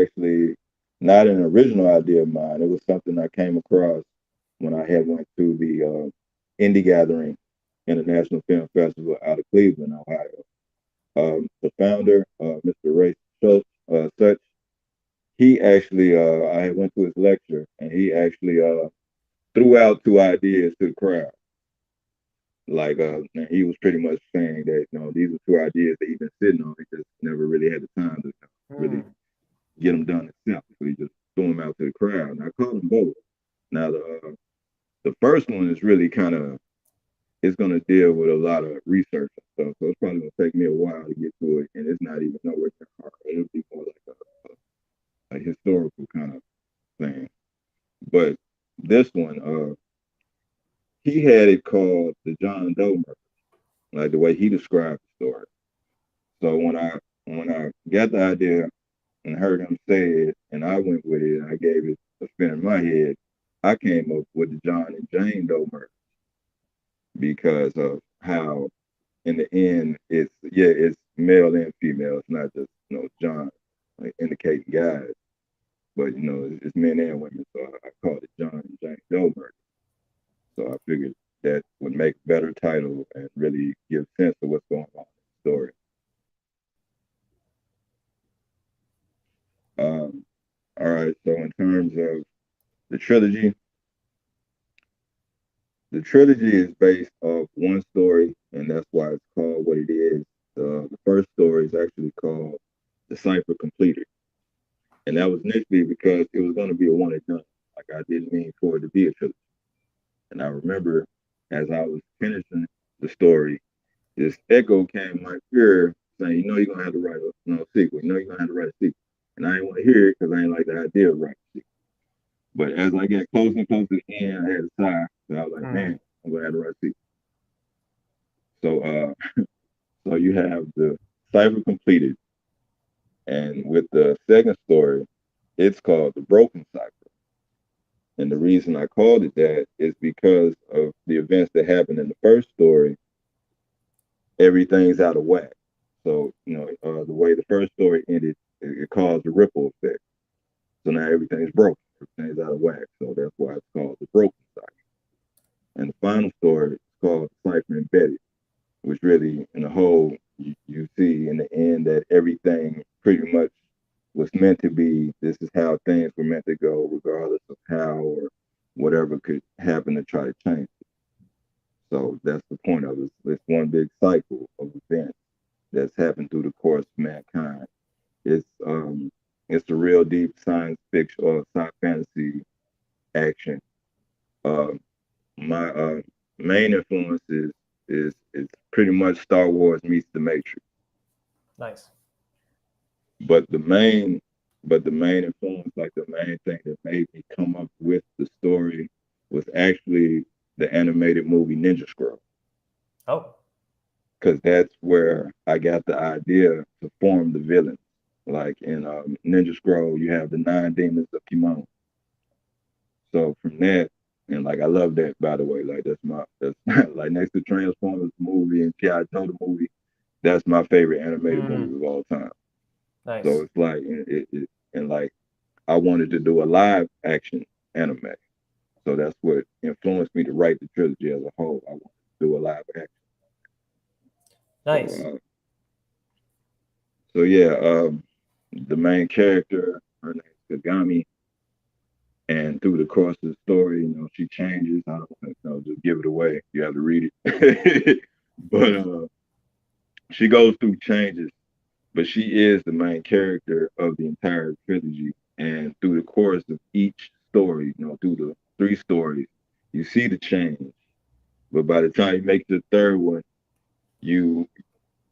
actually not an original idea of mine. It was something I came across when I had went to the Indie Gathering International Film Festival out of Cleveland, Ohio. The founder, Mr. Ray Such, he actually, I went to his lecture, and he actually threw out two ideas to the crowd. Like, and he was pretty much saying that, these are two ideas that he's been sitting on. He just never really had the time to really Mm. get them done himself. So he just threw them out to the crowd. And I called them both. Now, the first one is really kind of, it's going to deal with a lot of research and stuff. So it's probably going to take me a while to get to it. And it's not even nowhere near hard. It'll be more like a historical kind of thing. But this one, he had it called the John Doe murder, like the way he described the story. So when I got the idea and heard him say it, and I went with it, and I gave it a spin in my head, I came up with the John and Jane Doe murder because of how, in the end, it's male and female. It's not just John, like indicating guys, but it's men and women. So I called it John and Jane Doe murder. So I figured that would make better title and really give sense to what's going on in the story. Um, all right. So in terms of the trilogy, the trilogy is based off one story, and that's why it's called what it is. The first story is actually called The Cipher Completed, and that was initially because it was going to be a one and done. Like I didn't mean for it to be a trilogy. And I remember as I was finishing the story, this echo came in my ear saying, you're gonna have to write a sequel. You're gonna have to write a sequel. And I didn't want to hear it because I didn't like the idea of writing a sequel. But as I get closer and closer to the end, I had a sigh. So I was like, Mm. man, I'm gonna have to write a sequel. So so you have the cipher completed, and with the second story, it's called the broken cipher. And the reason I called it that is because of the events that happened in the first story. Everything's out of whack. So the way the first story ended, it caused a ripple effect. So now everything's broken. Everything's out of whack. So that's why it's called the broken cipher. And the final story is called Cipher Embedded, which really, in the whole, you see in the end that everything pretty much was meant to be. This is how things were meant to go, regardless of how or whatever could happen to try to change it. So that's the point of it. It's one big cycle of events that's happened through the course of mankind. It's um it's a real deep science fiction or sci fantasy action. Uh, my main influence is pretty much Star Wars meets The Matrix. Nice. But the main influence, like the main thing that made me come up with the story, was actually the animated movie Ninja Scroll, Oh. because that's where I got the idea to form the villains. Like in Ninja Scroll, you have the nine demons of Kimon. So from that, and like I love that, by the way. Like that's like next to Transformers movie and G.I. Joe the movie, that's my favorite animated Mm. movie of all time. So Nice. it's like and like I wanted to do a live action anime. So that's what influenced me to write the trilogy as a whole. I wanted to do a live action. So Nice. yeah, the main character, her name's Kagami, and through the course of the story, she changes. I don't want to just give it away. You have to read it. But she goes through changes, but she is the main character of the entire trilogy. And through the course of each story, through the three stories, you see the change. But by the time you make the third one, you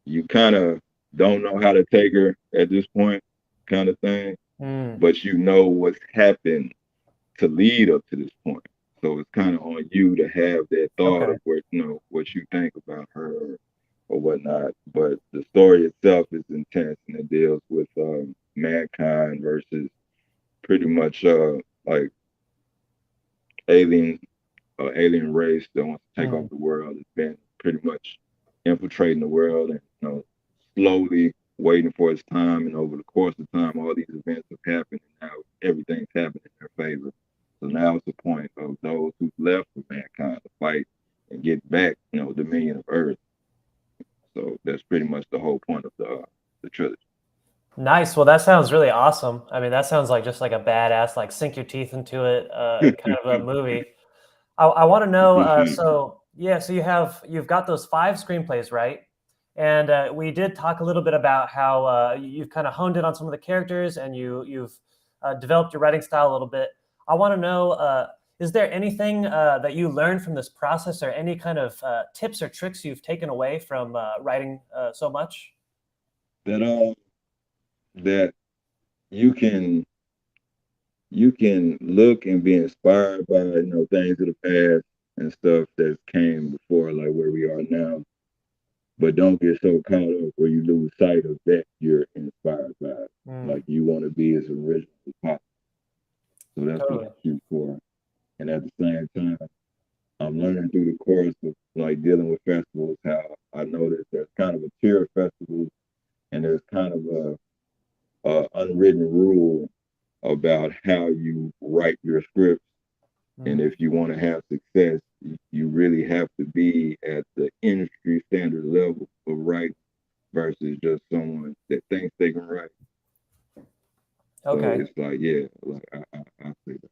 you kind of don't know how to take her at this point, kind of thing. Mm. But you know what's happened to lead up to this point. So it's kind of on you to have that thought Okay. of what you think about her or whatnot. But the story itself is intense and it deals with mankind versus pretty much like alien alien race that wants to take over Mm. the world. It's been pretty much infiltrating the world and slowly waiting for its time, and over the course of time, all these events have happened, and now everything's happened in their favor. So now it's the point of those who left for mankind to fight and get back, dominion of Earth. So that's pretty much the whole point of the trilogy. Nice. Well, that sounds really awesome. I mean, that sounds like just like a badass, like sink your teeth into it, kind of a movie. I want to know. Appreciate it. So yeah, so you've got those five screenplays, right? And we did talk a little bit about how you've kind of honed in on some of the characters and you've developed your writing style a little bit. I want to know, is there anything that you learned from this process, or any kind of tips or tricks you've taken away from writing so much? That that you can you can look and be inspired by things of the past and stuff that came before, like where we are now. But don't get so caught up where you lose sight of that you're inspired by. Mm, Like you want to be as original as possible. So that's what I totally. shoot for. And at the same time, I'm learning through the course of like dealing with festivals how I noticed there's kind of a tier of festivals and there's kind of a unwritten rule about how you write your scripts. And Mm, if you want to have success, you really have to be at the industry standard level of writing versus just someone that thinks they can write. So okay. it's like, yeah, like I say that.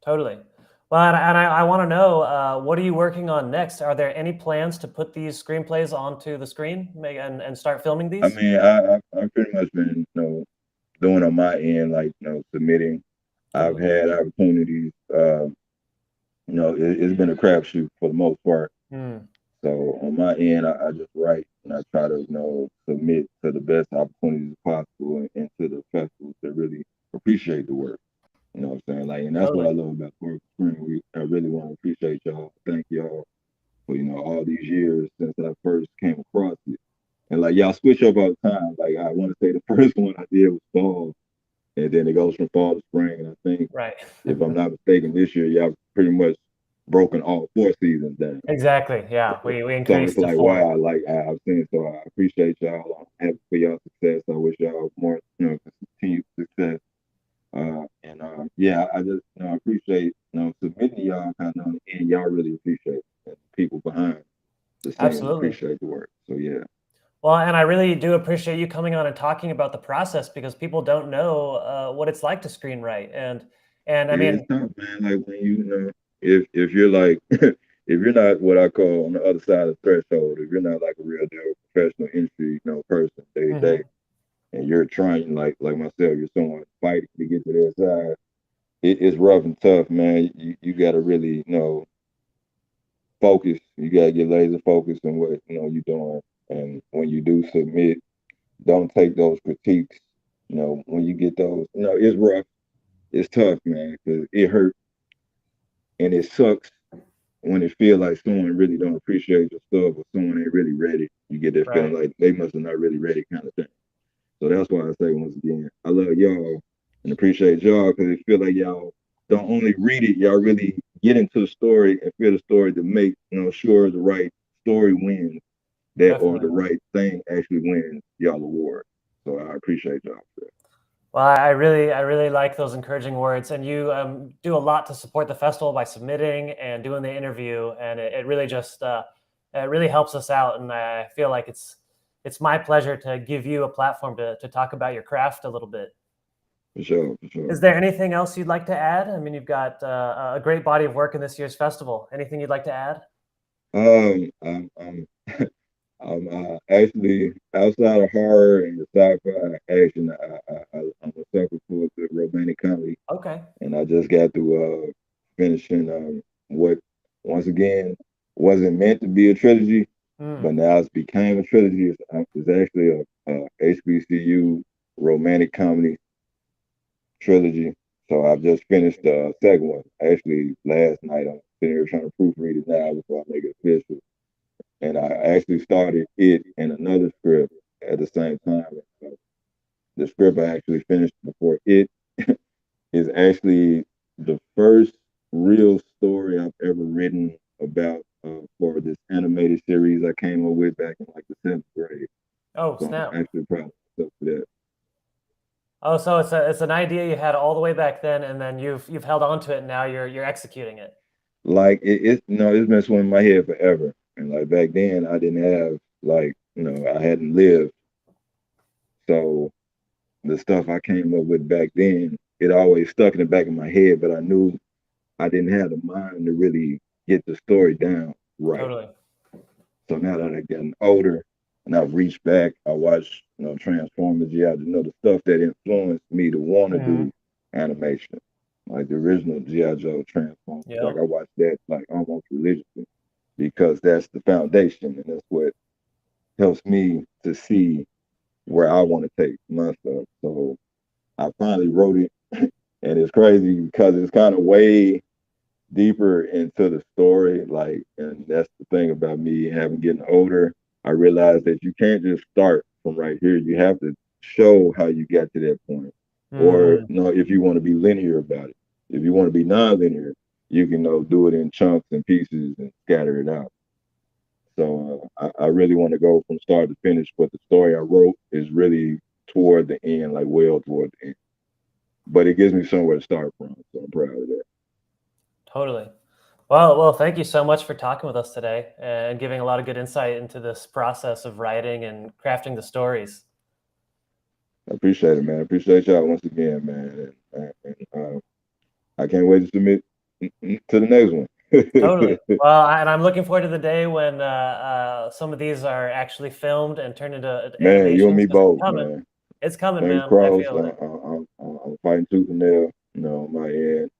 Totally. Well, and I want to know, what are you working on next? Are there any plans to put these screenplays onto the screen, and start filming I these? mean, I've pretty much been, doing on my end, like, submitting. I've Totally. had opportunities. It's been a crapshoot for the most part. Hmm. So on my end, I just write and I try to, submit to the best opportunities possible and to the festivals that really appreciate the work. You know what I'm saying? Like, and that's what Totally. I love about Work Screen. I really want to appreciate y'all. Thank y'all for, all these years since I first came across it. And like y'all switch up all the time. Like I want to say the first one I did was fall, and then it goes from fall to spring. And I think Right. if I'm not mistaken, this year y'all pretty much broken all four seasons down. Exactly. Yeah. We So it's increased to like four. wow, like I've seen. So I appreciate y'all. I'm happy for y'all success. I wish y'all more, continued success. Yeah, I just appreciate submitting to y'all kind of and y'all really appreciate it. And people behind the scenes Absolutely. appreciate the work. So yeah. Well, and I really do appreciate you coming on and talking about the process, because people don't know what it's like to screenwrite. And I Yeah, it's mean, tough, man. Like when if you're like if you're not what I call on the other side of the threshold, if you're not like a real deal professional industry, person day to day, mhm, and you're trying like myself, you're someone fighting to get to their side. It's rough and tough, man. You got to really focus. You got to get laser focused on what you're doing, and when you do submit, don't take those critiques. When you get those, it's rough, it's tough, man, because it hurts and it sucks when it feel like someone really don't appreciate your stuff or someone ain't really ready. You get that feeling right. like they must have not really ready kind of thing. So that's why I say once again, I love y'all and appreciate y'all because it feel like y'all don't only read it, y'all really get into the story and feel the story to make sure the right story wins that or the Definitely. right thing actually wins y'all award. So I appreciate y'all for that. Well, I really like those encouraging words, and you do a lot to support the festival by submitting and doing the interview, and it really just it really helps us out, and I feel like it's my pleasure to give you a platform to talk about your craft a little bit. For sure, for Is sure. there anything else you'd like to add? I mean, you've got a great body of work in this year's festival. Anything you'd like to add? I'm I'm actually outside of horror and the sci-fi action. I'm a sucker for the romantic comedy, Okay. and I just got through finishing what once again wasn't meant to be a trilogy, but Mm, now it's became a trilogy. It's actually a HBCU romantic comedy trilogy. So I've just finished the second one. Actually, last night I'm sitting here trying to proofread it now before I make it official. And I actually started it in another script at the same time. So the script I actually finished before it is actually the first real story I've ever written about for this animated series I came up with back in like the seventh grade. Oh, So snap. I'm actually proud of myself for that. Oh, so it's an idea you had all the way back then, and then you've held on to it, and now you're executing it. Like it's been swimming in my head forever. And like back then, I didn't have like I hadn't lived, so the stuff I came up with back then, it always stuck in the back of my head, but I knew I didn't have the mind to really get the story down right. Totally. So now that I've gotten older and I've reached back, I watch, Transformers, the stuff that influenced me to want to Hmm. do animation. Like the original G.I. Joe Transformers. Like Yep. I watch that like almost religiously because that's the foundation and that's what helps me to see where I want to take my stuff. So I finally wrote it and it's crazy because it's kind of way deeper into the story. Like, and that's the thing about me having getting older. I realized that you can't just start from right here. You have to show how you got to that point. Or Mm, if you want to be linear about it. If you want to be non-linear, you can do it in chunks and pieces and scatter it out. So I really want to go from start to finish, but the story I wrote is really toward the end, like well toward the end. But it gives me somewhere to start from, so I'm proud of that. totally. Well, thank you so much for talking with us today and giving a lot of good insight into this process of writing and crafting the stories. I appreciate it, man. I appreciate y'all once again, man. And I can't wait to submit to the next one. Totally. Well, and I'm looking forward to the day when some of these are actually filmed and turned into Man, you and animations me because it's both, coming. man. It's coming, Fingers man. I crossed. feel it. I'm fighting tooth and nail. On my end,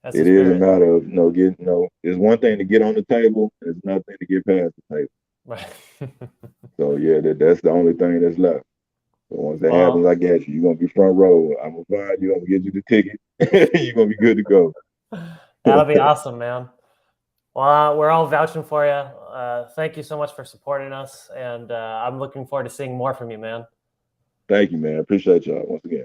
That's the it is a spirit. matter of getting. It's one thing to get on the table. It's another thing to get past the table. Right. So yeah, that's the only thing that's left. So once that happens, Well, I got you. You're gonna be front row. I'm gonna find you. I'm gonna get you the ticket. You're gonna be good to go. that'll be awesome, man. Well, we're all vouching for you. Thank you so much for supporting us, and I'm looking forward to seeing more from you, man. Thank you, man. Appreciate y'all once again.